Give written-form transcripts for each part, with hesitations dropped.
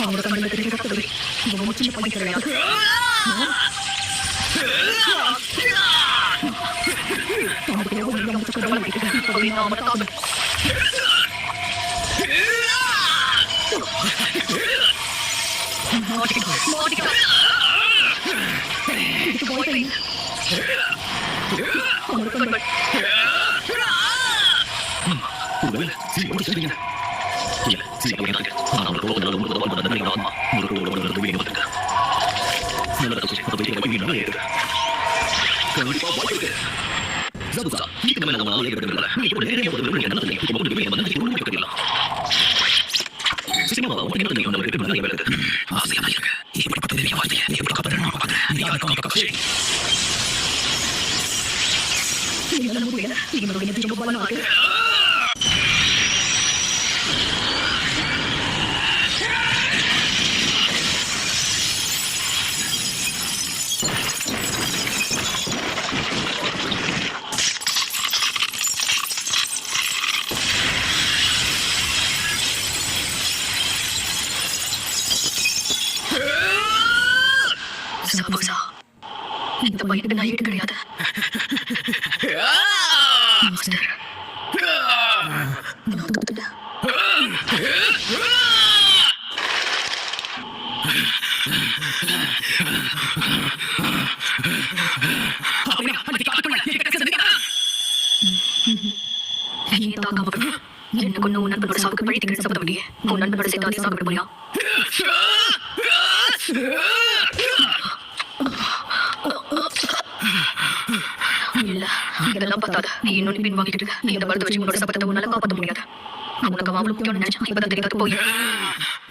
அவனோட கண்ணில் தெரிகிற ரத்தத்தை இவன் முற்றிலும் பையன் கிடையாது. Zabuza, ni kena nama nama yang berbeza. Ni pun dia yang berbeza dengan nama yang kita boleh dengan nama yang kita boleh lah. Semua orang yang nama yang berbeza yang berbeza. Asal yang mana? Ini berapa tu dia wajib? Ini berapa pada nama pada? Ini apa kau kau sih? Ini nama boleh lah. Ini nama yang kita boleh lah. Zabuza, இந்த பையனுக்கு நான் ஈடு கிடையாது. Master, நான் தோத்துட்டேன். நீ தாக்காம என்ன கொண்டு உன் நண்பனோட சாவுக்கு பழி திங்க சபதம் இல்லையே. உன் நண்பனோட சேர்த்து அதே சாப்பிட போறியா? இல்ல, இதெல்லாம் பார்த்தாத. நீ இன்னொன்னு பின் வாங்கிட்டு இருக்க. நீ இந்த படத்தை வச்சு உன்னோட சபதத்தை உன்னால காப்பாற்ற முடியாது. உனக்கு அவ்வளவு முக்கியம் நினைச்சா இப்பதான் தெரியாது போய்.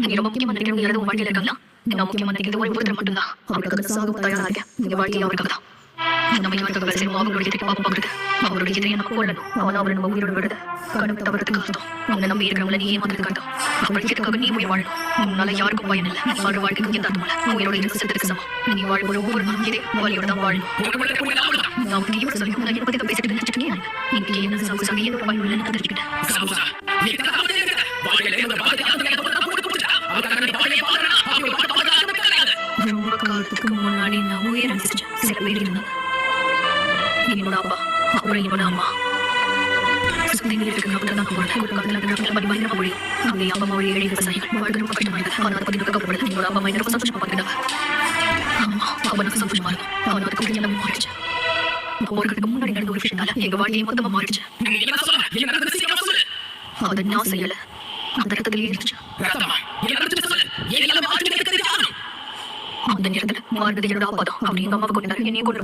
நீ ரொம்ப முக்கியமான நினைக்கிறவங்க யாராவது உன் வாழ்க்கையில இருக்காங்களா? நான் முக்கியமான நினைக்கிறது ஒரு ஒருத்தர் மட்டும்தான். அவளுக்காக சாக தயாரா இருக்கேன். இந்த வாழ்க்கையை அவருக்காக தான். நம்ம யாருக்காக வேலை செய்யணும்? அவங்களுடைய எதிர்த்து பாப்பா பாக்குறது. அவருடைய எதிரையை நம்ம கொள்ளணும். அவன் அவரை நம்ம உயிரோடு விடுறது கனவு தவறதுக்கு அர்த்தம். உன்னை நம்பி இருக்கிறவங்கள நீ ஏமாத்துறதுக்கு அர்த்தம். அவளுக்கு எதுக்காக நீ உயிர் வாழணும். உன்னால யாருக்கும் பயன் இல்லை. நீ வாழ்ற வாழ்க்கைக்கு எந்த அர்த்தம் இல்லை. உயிரோட இருந்து செத்துக்கு சமம். நீ வாழ்வோட ஒவ்வொரு நாளும் இதே வழியோட தான் வாழணும். நான் உனக்கு இவ்வளவு சொல்லி நான் என்ன பத்தி தான் பேசிட்டு நினைச்சிட்டு நீங்க என்ன சாப்பிட ஏதோ பயன் இல்லைன்னு தெரிஞ்சுக்கிட்டேன். ரொம்ப காலத்துக்கு முன்னாடி நான் உயிரை செஞ்சேன். சில பேர் இருந்தாங்க. என்னோட அப்பா, அப்புறம் என்னோட அம்மா. முன்னாடி நடந்த ஒரு விஷயத்தால எங்க வாழ்க்கையை மொத்தமா மாறிடுச்சு. அதை நான் செய்யல. அந்த ரத்தத்திலேயே இருந்துச்சு. அந்த நேரத்துல மாறுறது என்னோட அப்பா தான். அப்படி எங்க அம்மாவை கொண்டாரு, என்னையும் கொண்டு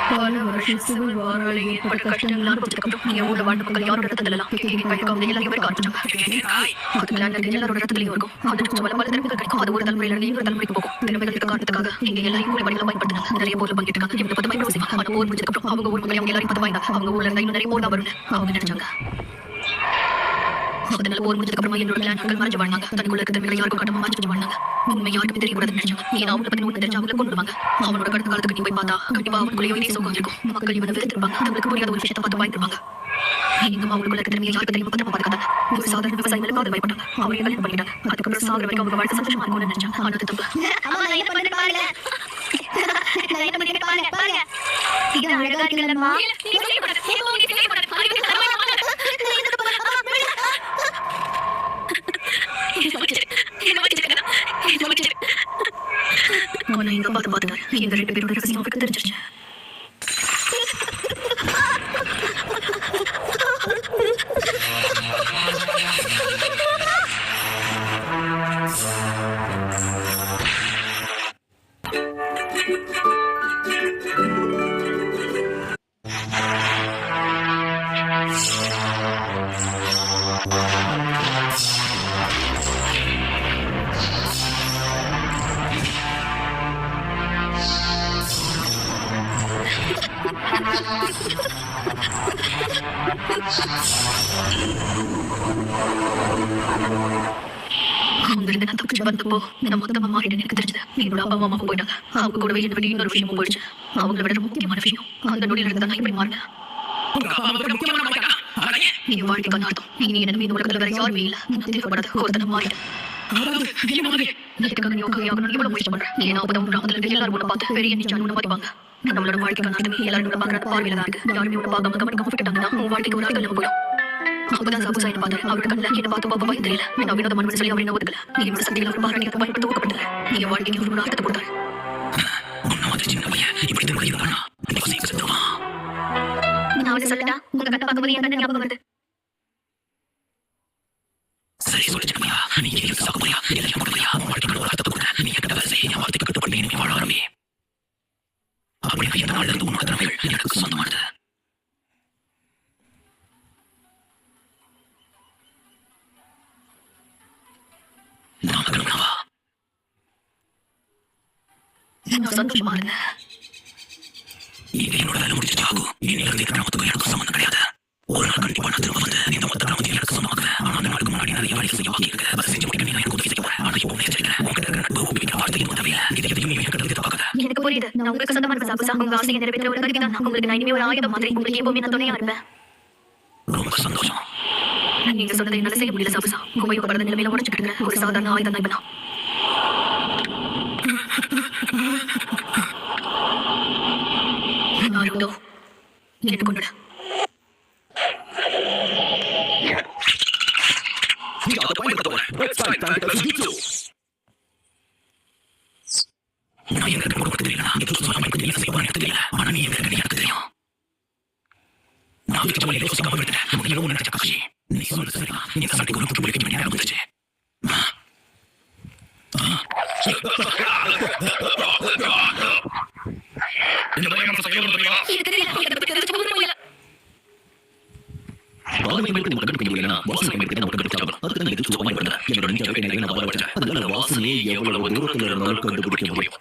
பல வருஷம் சிவில் வாராளி ஏற்பட்ட கஷ்டங்கள் அனுபவிச்சதுக்கப்புறம் நீங்க ஊர்ல வாழ்ந்த மக்கள் யாரோட ரத்தத்திலாம் எல்லாரையும் பேர் காமிச்சாங்க. அதுக்கு மேல எல்லாரோட ரத்தத்திலையும் இருக்கும். அது பல பல திறமைகள் கிடைக்கும். அது ஒரு தலைமுறையில இன்னொரு தலைமுறைக்கு போகும். திறமைகளுக்கு காரணத்துக்காக நீங்க எல்லாரையும் ஊர்ல வழியில பயன்படுத்தினாங்க. நிறைய போர்ல பங்கிட்டாங்க. இவங்க 10 மைக்ரோ செய்வாங்க. ஆனா போர் முடிச்சதுக்கப்புறம் அவங்க ஊர் மக்கள் அவங்க எல்லாரையும் 10 வாய்ந்தாங்க. அவங்க ஊர்ல இருந்தா இன்னும் நிறைய போர் தான் வரும்னு அவங்க நினைச்சாங்க. அதனால போர் முடிஞ்சதுக்கு அப்புறமா என்னோட பிளான்கள் மறைஞ்சு வாழ்ந்தாங்க. தனக்குள்ள இருக்கிற திறமைகளை யாருக்கும் காட்டாம மறைச்சு வாழ்ந்தாங்க. உண்மை யாருக்கும் தெரியக்கூடாதுன்னு நினைச்சாங்க. ஏன்னா அவங்களை பத்தி ஒண்ணு தெரிஞ்சு அவங்களை கொண்டுடுவாங்க. அவனோட கடந்த காலத்துக்கு நீ போய் பார்த்தா கண்டிப்பா அவனுக்குள்ளேயே இதே சோகம் இருக்கும். மக்கள் இவனை வெறுத்திருப்பாங்க. அவங்களுக்கு புரியாத ஒரு விஷயத்தை பார்த்து வாங்கிடுவாங்க. எங்க அவங்களுக்குள்ள இருக்கிற திறமையை யாருக்கு தெரியும் பத்திரமா பார்த்துக்காங்க. ஒரு சாதாரண விவசாயிகளுக்கு அதை பயப்பட்டாங்க. அவங்க கல்யாணம் பண்ணிட்டாங்க. அதுக்கப்புறம் சாகிற வரைக்கும் அவங்க வாழ்க்கை சந்தோஷமா இருக்கும்னு நினைச்சாங்க. ஆனா அது தப்பு. இது அழகா இருக்குல்லம்மா. அவனை எங்க பார்த்துட்டாரு. எங்க 2 பேரோட ரகசியம் அவருக்கு தெரிஞ்சிருச்சு. அங்கிருந்து நான் தப்பிச்சு வந்தப்போ நான் மொத்தமா மாறிட்டேன்னு எனக்கு தெரிஞ்சது. என்னோட அப்பா அம்மா போயிட்டாங்க. அவங்க கூடவே என்னோட இன்னொரு விஷயமும் போயிடுச்சு. அவங்கள விட முக்கியமான விஷயம் அந்த நொடியில இருந்து நான் இப்படி மாறினேன். என் வாழ்க்கைக்கான அர்த்தம் இனி என்ன இந்த உலகத்துல வேற யாருமே இல்லை. நான் தேவைப்படாத ஒருத்தனை மாறிட்டேன். இதுக்காக நீ உட்காந்து ஆகணும் இவ்வளவு முயற்சி பண்றேன். ஏன்னா அப்பதான் உன் கிராமத்துல இருக்க எல்லாரும் உன்னை பார்த்து பெரிய நிச்சயம் உன்னை மதிப்பாங்க. நம்மளோட வாழ்க்கைக்கான அர்த்தமே எல்லாரும் உன்னை பார்க்கற பார்வையில தான் இருக்கு. யாருமே உன்னை பார்க்காம கவனிக்காம விட்டுட்டாங்கன்னா உன் வாழ்க்கைக்கு ஒரு அர்த்தம் இல்லாம போயிடும். அப்பதான் சாபுசா என்ன பார்த்தாரு. அவரோட கண்ணில் என்ன பார்த்து பார்க்க பயம் தெரியல. நான் வினோத மனு சொல்லி அவரை என்ன ஒதுக்கல. நீ என்னோட சக்திகளை அவர் பாராட்டி பயன்படுத்த ஊக்கப்படுத்தல. நீ என் வாழ்க்கைக்கு ஒரு அர்த்தத்தை கொடுத்தாரு. நான் அவனை சொல்லட்டா உங்க கண்ணை பார்க்கும்போது என் கண்ணு ஞாபகம் வருது. சரி சொல்லு சின்னமையா, நீ எல்லாம் சாக்க போறியா? எல்லாம் கொடுக்கலையா? வாழ்க்கைக்கு ஒரு அர்த்தத்தை கொடுக்க நீ என்கிட்ட வேலை செய்ய என் வார்த்தைக்கு கட்டுப்பட்டு நீ வாழ ஆரம்பி. அப்படி இந்த நாள்ல இருந்து உன்னோட திறமைகள் எனக்கு சொந்தமானது. நான் சந்தோஷமா இருந்தேன். என்னோட வேலை முடிச்சுட்டு ஆகும். எனக்கு கிராமத்துக்கு எனக்கு சம்மந்தம் கிடையாது. ஒரு நாள் கண்டிப்பா நான் திரும்ப வந்து இந்த மொத்த கிராமத்தில் எனக்கு சொந்தமாக்குவேன். ஆனா அந்த நாளுக்கு முன்னாடி நிறைய வேலை செய்ய பாக்கி இருக்கு. அதை செஞ்சு முடிக்க நீ எனக்கு உதவி செய்ய போறேன். ஆனா இப்போ நேசிக்கிறேன். உங்ககிட்ட இருக்கிற நட்பு உங்ககிட்ட வார்த்தை எனக்கு தேவையில்லை. இது எதையும் நீ எனக்கு எதிர்பார்க்காத. எனக்கு புரியுது. நான் உங்களுக்கு சொந்தமான சாபுசா. உங்க ஆசையை நிறைவேற்ற ஒரு கருவி தான். உங்களுக்கு நான் இனிமே ஒரு ஆயுதம் மாதிரி உங்களுக்கு எப்பவுமே நான் துணையா இருப்பேன். ரொம்ப சந்தோஷம். நீங்க சொன்னதை என்னால செய்ய முடியல சாபுசா. உபயோகப்படுற நிலைமையில உடச்சுக்கிட்டு இருக்கிற ஒரு சாதாரண ஆயுதம் தான் இப்ப நான். நாருட்டோ எனக்கு கொண்டுட. அதை பயன்படுத்த போறேன். நான் எங்க இருக்க கொடுக்க தெரியல. நான் எதுவும் சொல்லாம எனக்கு என்ன செய்ய போறேன் எனக்கு தெரியல. ஆனா நீ எங்க இருக்க எனக்கு தெரியும். நான் வீட்டு ஜோலியை ஏதோ சொல்லாம விட்டுட்டேன். நமக்கு இரவு நினைச்ச காட்சி. நீ சொன்னது சரிதான். நீ சண்டைக்கு ஒரு புட்டு முடிக்க நேரம் வந்துச்சு. இந்த பயணம் செய்யணும் தெரியுமா? எனக்கு தெரியல. எனக்கு தெரிஞ்ச ஒரு இல்ல. வாசனைகளுக்கு நம்ம கண்டுபிடிக்க முடியலன்னா வாசனைகளுக்கு நம்ம கண்டுபிடிச்சாலும் அதுக்கு நான் எதுவும் சுத்தமாக பண்ணல. என்னோட நெஞ்ச வேட்டையை நான் வர வச்சேன். அதனால வாசனையை எவ்வளவு தூரத்தில் இருந்தாலும் கண்டுபிடிக்க முடியும்.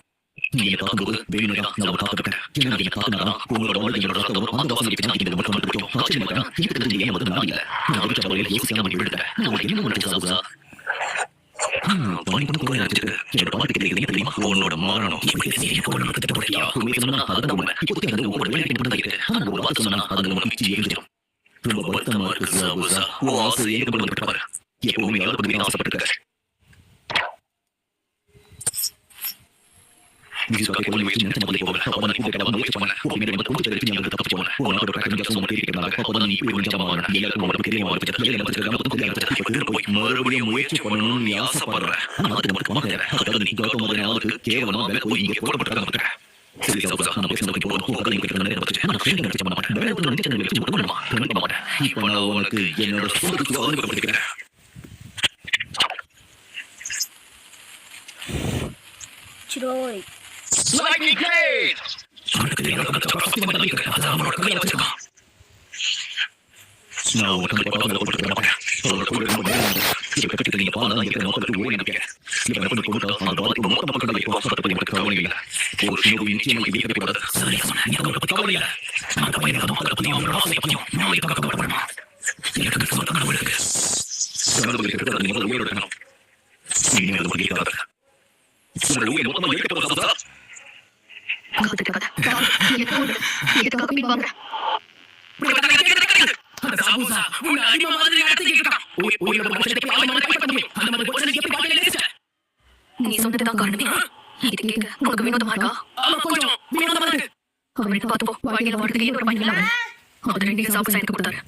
நீங்க பார்க்கும்போது வேணுனா நான் காத்துக்கிட்டேன். ஏன்னா நீங்க பார்த்தா உங்களோட வாழ்க்கை என்னோட ரத்தம் அந்த வாசனை பற்றி நான் மட்டும் கண்டுபிடிக்கும். ஆச்சரியமா எனக்கு தெரிஞ்சு ஏன் வந்து நான் இல்லை. நான் ஒரு சவாலில் யோசிக்காம நான் விழுந்தேன். நான் உங்களுக்கு என்ன நினைச்சேன் சாகுசா? பணி பண்ண கூட நினைச்சிட்டு என்னோட பாட்டுக்கு தெரியுது தெரியுமா? உன்னோட மாறணும் உனக்கு திட்ட போறியா? உண்மையை சொன்னா அதான் உண்மை. இப்போதைக்கு அது உங்களோட வேலை பண்ணி இருக்கு. ஆனா ஒரு வார்த்தை சொன்னா அது உனக்கு ஏறிடும். ரொம்ப வருத்தமா இருக்கு சாகுசா. உன் ஆசை எங்க கொண்டு வந்து பாரு. எப்பவுமே யாரும் பண்ணி ஆசைப்பட்டிருக்காரு. வீசுக்காக கொண்டு முயற்சி நினைச்சு முதலே போகல. அப்போ நான் கூப்பிட்டு முயற்சி பண்ணேன். உண்மையிலே நம்ம கொஞ்சம் தெரிஞ்சு நீங்க தப்பிச்சு போனேன். உன்னோட பிரச்சனை ஜாஸ்தி கேட்கிறாங்க. அப்போ நீ இப்படி ஒரு ஜாமான் வாங்க. எல்லாருக்கும் உங்களுக்கு தெரிய ஆரம்பிச்சது. எல்லாரும் பத்திரிக்கை நமக்கு தெரியாது. இப்போ போய் மறுபடியும் முயற்சி பண்ணணும்னு நீ ஆசைப்படுற. ஆனா அது நமக்கு மாட்டேன். அதாவது நீ கௌதம் முதலாவது கேவலமா வேலை போய் இங்கே போடப்பட்டாங்க நமக்கு. சரி சாகுசா, நான் பேச நோக்கி போகணும். உங்க நீங்க நேரம் பத்துச்சு. நான் ஃப்ரெண்ட் நினைச்சு பண்ண மாட்டேன். வேலை நினைச்சு நினைச்சு பண்ணுமா? பண்ண மாட்டேன். இப்போ நான் உனக்கு என்னோட சொந்தத்துக்கு அறிமுகப்படுத்திக்கிறேன். Chiroy. Lightning Blade! அவனுக்கு தெரியாத சத்தியமான நம்பிக்கை. அதான் அவனோட கையில வச்சிருக்கான். நான் உனக்கு பக்கத்துல போட்டு மாட்டேன். அவனோட கூட ரொம்ப நேரம் இதை கட்டிட்டு நீங்க பாலா இருக்கிற நோக்கத்துக்கு ஓடி நம்பிக்கை. இவனை கொண்டு கொண்டு அந்த பாலத்துக்கு மொத்த மக்கள் இப்போ ஆசைப்பட்டு உங்களுக்கு கவலை இல்லை. ஒரு சின்ன நிச்சயமாக வீக்கப்படாது. சரியா சொன்னேன். நீ அவங்களுக்கு கவலை இல்லை. அந்த பையனை அதை பற்றி அவனோட ஆசையை பற்றியும் நாளைக்கு கவலைப்படணுமா? எனக்கு சொந்தமான அவளுக்கு கவலை இருக்கிறது. நீ முதல் உயிரோட இருக்கணும். இனிமேல் அது முடியாது. உங்களுடைய உயிர் மொத்தமாக இருக்கப்போது சாகுசா. நீ சொன்னதுதான் காரணமே. இது கேட்க உனக்கு வினோதமா இருக்கா? அவரை பார்த்து போ. வாழ்க்கையில வாழ்றதுக்கு ஏன் ஒரு பயன் இல்லாம அது ரெண்டையும் சாப்பிட்டு எனக்கு கொடுத்தாரு.